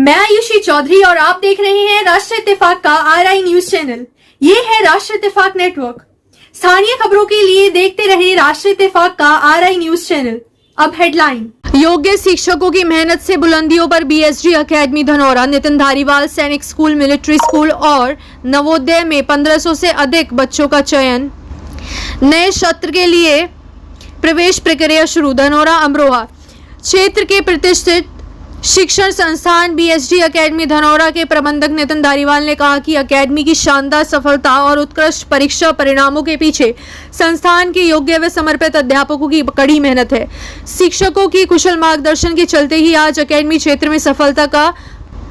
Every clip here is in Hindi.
मैं आयुषी चौधरी और आप देख रहे हैं राष्ट्रीय इत्तेफाक का आरआई न्यूज चैनल। ये है राष्ट्रीय इत्तेफाक नेटवर्क। स्थानीय खबरों के लिए देखते रहे राष्ट्रीय इत्तेफाक का आरआई न्यूज चैनल। अब हेडलाइन। योग्य शिक्षकों की मेहनत से बुलंदियों पर बीएसडी अकेडमी धनौरा, नितिन धारीवाल सैनिक स्कूल, मिलिट्री स्कूल और नवोदय में 1500 से अधिक बच्चों का चयन। नए सत्र के लिए प्रवेश प्रक्रिया शुरू। धनौरा अमरोहा क्षेत्र के प्रतिष्ठित शिक्षण संस्थान बीएसडी अकेडमी धनौरा के प्रबंधक नितिन धारीवाल ने कहा कि अकेडमी की शानदार सफलता और उत्कृष्ट परीक्षा परिणामों के पीछे संस्थान के योग्य व समर्पित अध्यापकों की कड़ी मेहनत है। शिक्षकों की कुशल मार्गदर्शन के चलते ही आज अकेडमी क्षेत्र में सफलता का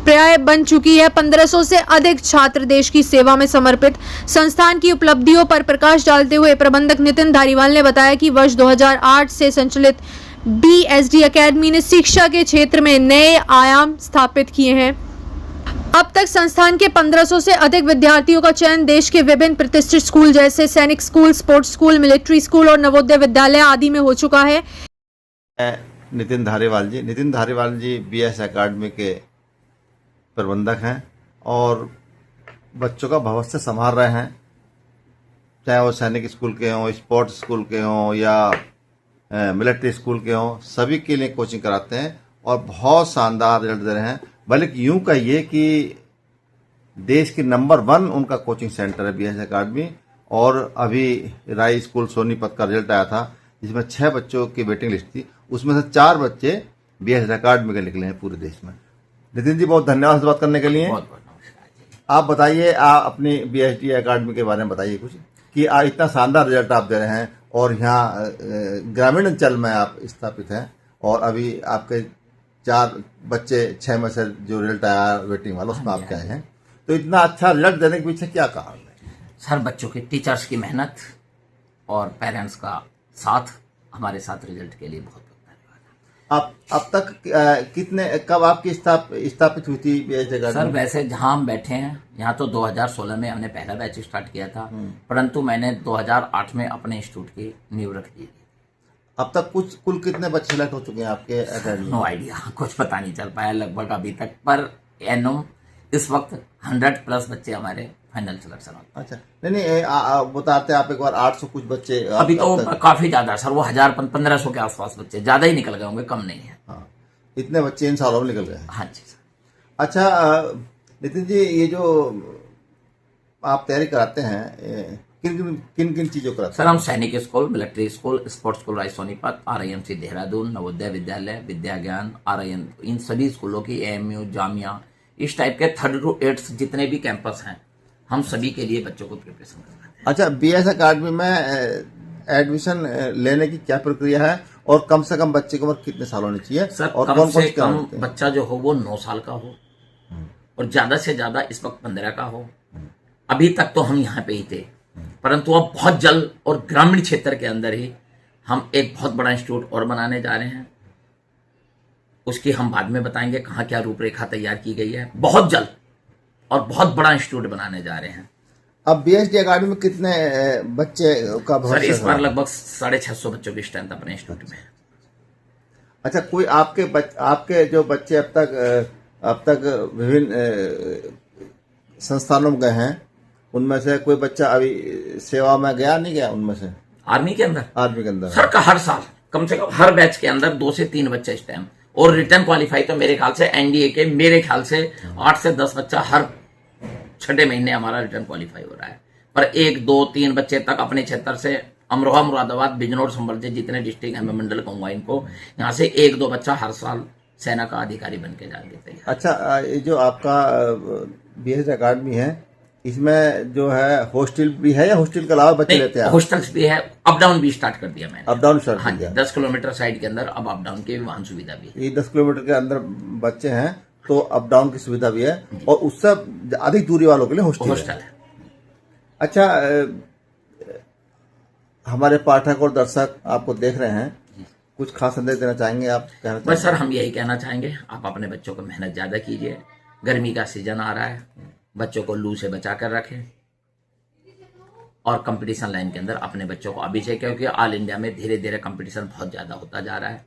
पर्याय बन चुकी है। 1500 से अधिक छात्र देश की सेवा में समर्पित संस्थान की उपलब्धियों पर प्रकाश डालते हुए प्रबंधक नितिन धारीवाल ने बताया कि वर्ष 2008 से संचालित बीएसडी अकेडमी ने शिक्षा के क्षेत्र में नए आयाम स्थापित किए हैं। अब तक संस्थान के 1500 से अधिक विद्यार्थियों का चयन देश के विभिन्न प्रतिष्ठित स्कूल जैसे सैनिक school, sports school, military school और नवोदय विद्यालय आदि में हो चुका है। नितिन धारीवाल जी बीएस अकेडमी के प्रबंधक हैं और बच्चों का भविष्य संभाल रहे हैं, चाहे वो सैनिक स्कूल के हों, स्पोर्ट्स स्कूल के हों या मिलिट्री स्कूल के हों, सभी के लिए कोचिंग कराते हैं और बहुत शानदार रिजल्ट दे रहे हैं। बल्कि यूं कहिए कि देश की नंबर 1 उनका कोचिंग सेंटर है बीएस अकेडमी। और अभी राय स्कूल सोनीपत का रिजल्ट आया था जिसमें 6 बच्चों की वेटिंग लिस्ट थी, उसमें से 4 बच्चे बीएस अकेडमी के निकले हैं पूरे देश में। नितिन जी बहुत धन्यवाद से बात करने के लिए। बहुत नमस्कार। आप बताइए, आप अपनी बीएसडी अकेडमी के बारे में बताइए कुछ कि इतना शानदार रिजल्ट आप दे रहे हैं और यहाँ ग्रामीण अंचल में आप स्थापित हैं और अभी आपके 4 बच्चे 6 में से जो रिजल्ट आया वेटिंग वाला उसमें आप क्या हैं, तो इतना अच्छा रिजल्ट देने के पीछे क्या कारण है? सर, बच्चों के टीचर्स की मेहनत और पेरेंट्स का साथ, हमारे साथ रिजल्ट के लिए बहुत आप अब तक कब आपकी स्थापित हुई थी बीएसडी अकेडमी? सर, वैसे जहां हम बैठे हैं यहाँ तो 2016 में हमने पहला बैच स्टार्ट किया था, परंतु मैंने 2008 में अपने इंस्टीट्यूट की नींव रख दी। अब तक कुल कितने बच्चे सिलेक्ट हो चुके हैं आपके अकेडमी? नो आइडिया, कुछ पता नहीं चल पाया लगभग अभी तक, पर एनम इस वक्त 100+ बच्चे हमारे फाइनल सिलेक्शन होते हैं। अच्छा, नहीं बताते आप एक बार 800 कुछ बच्चे अभी तो काफी ज्यादा सर, वो 1000-1500 के आसपास बच्चे, ज्यादा ही निकल गए होंगे, कम नहीं है। हाँ, इतने बच्चे इन सालों में निकल गए हैं। हाँ जी सर। अच्छा नितिन जी, ये जो आप तैयारी कराते हैं किन किन चीजों कराते हैं? सर, हम Sainik school, military school, sports school Rai Sonipat, RIMC Dehradun, Navodaya Vidyalaya, Vidya ज्ञान, RIN, इन सभी स्कूलों की AMU, जामिया, इस टाइप के 3rd to 8th जितने भी कैंपस हैं, हम सभी के लिए बच्चों को प्रिपरेशन करवाते हैं। अच्छा, बीएस अकेडमी में एडमिशन लेने की क्या प्रक्रिया है और कम से कम बच्चे की उम्र कितने साल होनी चाहिए? सर, और कम कौन से कौन कम बच्चा जो हो वो 9 साल का हो और ज्यादा से ज्यादा इस वक्त 15 का हो। अभी तक तो हम यहाँ पे ही थे, परंतु अब बहुत जल्द और ग्रामीण क्षेत्र के अंदर ही हम एक बहुत बड़ा इंस्टीट्यूट और बनाने जा रहे हैं। उसकी हम बाद में बताएंगे कहाँ क्या रूपरेखा तैयार की गई है। बहुत जल्द और बहुत बड़ा इंस्टीट्यूट बनाने जा रहे हैं। अब बीएसडी अकेडमी में कितने बच्चे का सर, इस बार लगभग 650 बच्चों की स्ट्रेंथ अपने इंस्टीट्यूट में है। अच्छा, कोई आपके जो बच्चे अब तक विभिन्न संस्थानों में गए हैं, उनमें से कोई बच्चा अभी सेवा में गया नहीं गया उनमें से? आर्मी के अंदर सर का हर साल कम से कम हर बैच के अंदर 2 से 3 बच्चे इस टाइम, और रिटर्न क्वालिफाई तो मेरे ख्याल से एनडीए के मेरे ख्याल से 8 से 10 बच्चा हर 6 महीने हमारा रिटर्न क्वालिफाई हो रहा है। पर 1, 2, 3 बच्चे तक अपने क्षेत्र से अमरोहा, मुरादाबाद, बिजनौर, संभल से जितने डिस्ट्रिक्ट हैं, मैं मंडल कहूंगा इनको, यहाँ से 1-2 बच्चा हर साल सेना का अधिकारी बन के जा देते हैं। अच्छा, ये जो आपका बीएस अकेडमी है, इसमें जो है हॉस्टल भी है या हॉस्टल के अलावा बच्चे लेते हैं? हॉस्टल्स भी है, अप डाउन भी स्टार्ट कर दिया मैंने। अप डाउन स्टार्ट हाँ कर दिया? 10 किलोमीटर साइड के अंदर अब अप डाउन की वाहन सुविधा भी है। ये 10 किलोमीटर के अंदर बच्चे हैं तो अप डाउन की सुविधा भी है और उससे अधिक दूरी वालों के लिए हॉस्टल है। अच्छा, हमारे पाठक और दर्शक आपको देख रहे हैं, कुछ खास संदेश देना चाहेंगे आप? बस सर, हम यही कहना चाहेंगे, आप अपने बच्चों को मेहनत ज्यादा कीजिए। गर्मी का सीजन आ रहा है, बच्चों को लू से बचा कर रखें और कंपटीशन लाइन के अंदर अपने बच्चों को अभी से, क्योंकि ऑल इंडिया में धीरे धीरे कंपटीशन बहुत ज्यादा होता जा रहा है,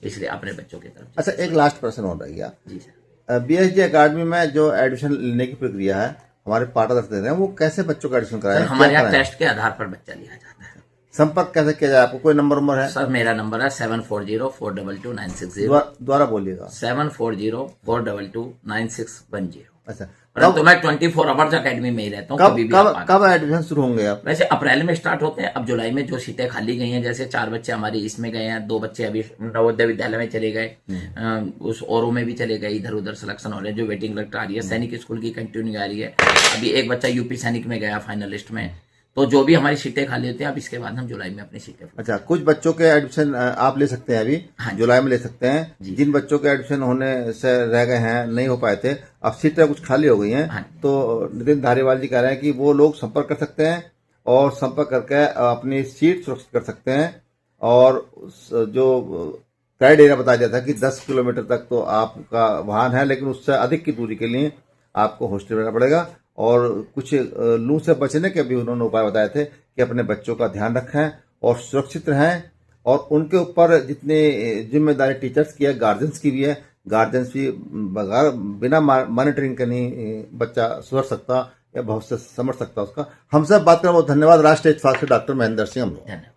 इसलिए अपने बच्चों की तरफ। अच्छा, एक लास्ट प्रश्न और रह गया जी सर। बीएसडी एकेडमी में जो एडमिशन लेने की प्रक्रिया है, हमारे पार्टनर दे रहे हैं, वो कैसे बच्चों का एडमिशन कराएं? सर हमारे क्या यहाँ कराएं? टेस्ट के आधार पर बच्चा लिया जाता है। संपर्क कैसे किया जाए? आपको कोई नंबर है? सर मेरा नंबर है 7404222960। द्वारा बोलिएगा। 7404229610। अच्छा, परंतु मैं 24 आवर्स अकेडमी में ही रहता हूँ। कभी भी आप आ कब एडमिशन शुरू होंगे आप? वैसे अप्रैल में स्टार्ट होते हैं। अब जुलाई में जो सीटें खाली गई हैं, जैसे 4 बच्चे हमारे इसमें गए हैं, 2 बच्चे अभी नवोदय विद्यालय में चले गए, उस औरों में भी चले गए, इधर उधर सिलेक्शन हो रहे हैं, जो वेटिंग लिस्ट आ रही है। सैनिक स्कूल की कंटिन्यू आ रही है। अभी एक बच्चा यूपी सैनिक में गया फाइनलिस्ट में। तो जो भी हमारी सीटें खाली होती हैं, अब इसके बाद हम जुलाई में अपनी सीटें। अच्छा, कुछ बच्चों के एडमिशन आप ले सकते हैं अभी? हाँ, जुलाई में ले सकते हैं। जिन बच्चों के एडमिशन होने से रह गए हैं, नहीं हो पाए थे, अब सीटें कुछ खाली हो गई हैं, हाँ, तो नितिन धारीवाल जी कह रहे हैं कि वो लोग संपर्क कर सकते हैं और संपर्क करके अपनी सीट सुरक्षित कर सकते हैं। और जो क्राइटेरिया बताया जाता है कि 10 किलोमीटर तक तो आपका वाहन है, लेकिन उससे अधिक की दूरी के लिए आपको हॉस्टल रहना पड़ेगा। और कुछ लू से बचने के भी उन्होंने उपाय बताए थे कि अपने बच्चों का ध्यान रखें और सुरक्षित रहें, और उनके ऊपर जितनी जिम्मेदारी टीचर्स की है, गार्जियंस की भी है। गार्जियंस भी बिना मॉनिटरिंग के नहीं बच्चा सुधर सकता या भविष्य समझ सकता उसका। हमसे बात करें, बहुत धन्यवाद। राष्ट्रीय इत्तेफाक से डॉक्टर महेंद्र सिंह हम लोग। धन्यवाद।